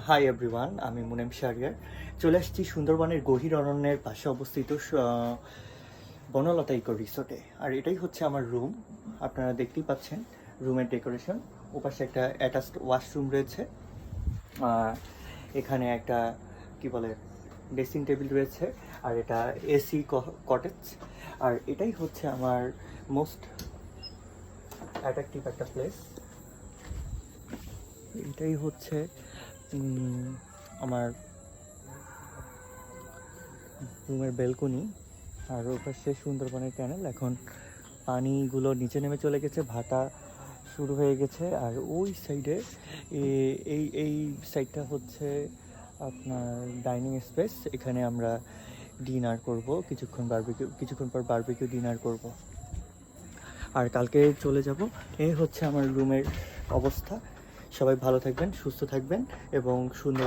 Hi everyone, আমি মুনেম শাহরিয়ার। চলে আসছি সুন্দরবনের গভীর অরণ্যের পাশে অবস্থিত বনলতা ইকো রিসোর্টে। আর এটাই হচ্ছে আমার রুম। আপনারা দেখতেই পাচ্ছেন রুমের ডেকোরেশন। ওপাশে একটা অ্যাটাচড ওয়াশরুম রয়েছে। এখানে একটা কি বলে ড্রেসিং টেবিল রয়েছে। আর এটা এসি কটেজ। আর এটাই হচ্ছে আমার মোস্ট অ্যাট্রাকটিভ একটা প্লেস। এটাই হচ্ছে আমার রুমের বেলকনি। আর ওপাশে সুন্দরবনের ক্যানেল। এখন পানিগুলো নিচে নেমে চলে গেছে, ভাটা শুরু হয়ে গেছে। আর ওই সাইডে এই সাইডটা হচ্ছে আপনার ডাইনিং স্পেস। এখানে আমরা ডিনার করব, কিছুক্ষণ পর বারবিকিউ ডিনার করব। আর কালকে চলে যাব। এই হচ্ছে আমার রুমের অবস্থা। সবাই ভালো থাকবেন, সুস্থ থাকবেন এবং সুন্দর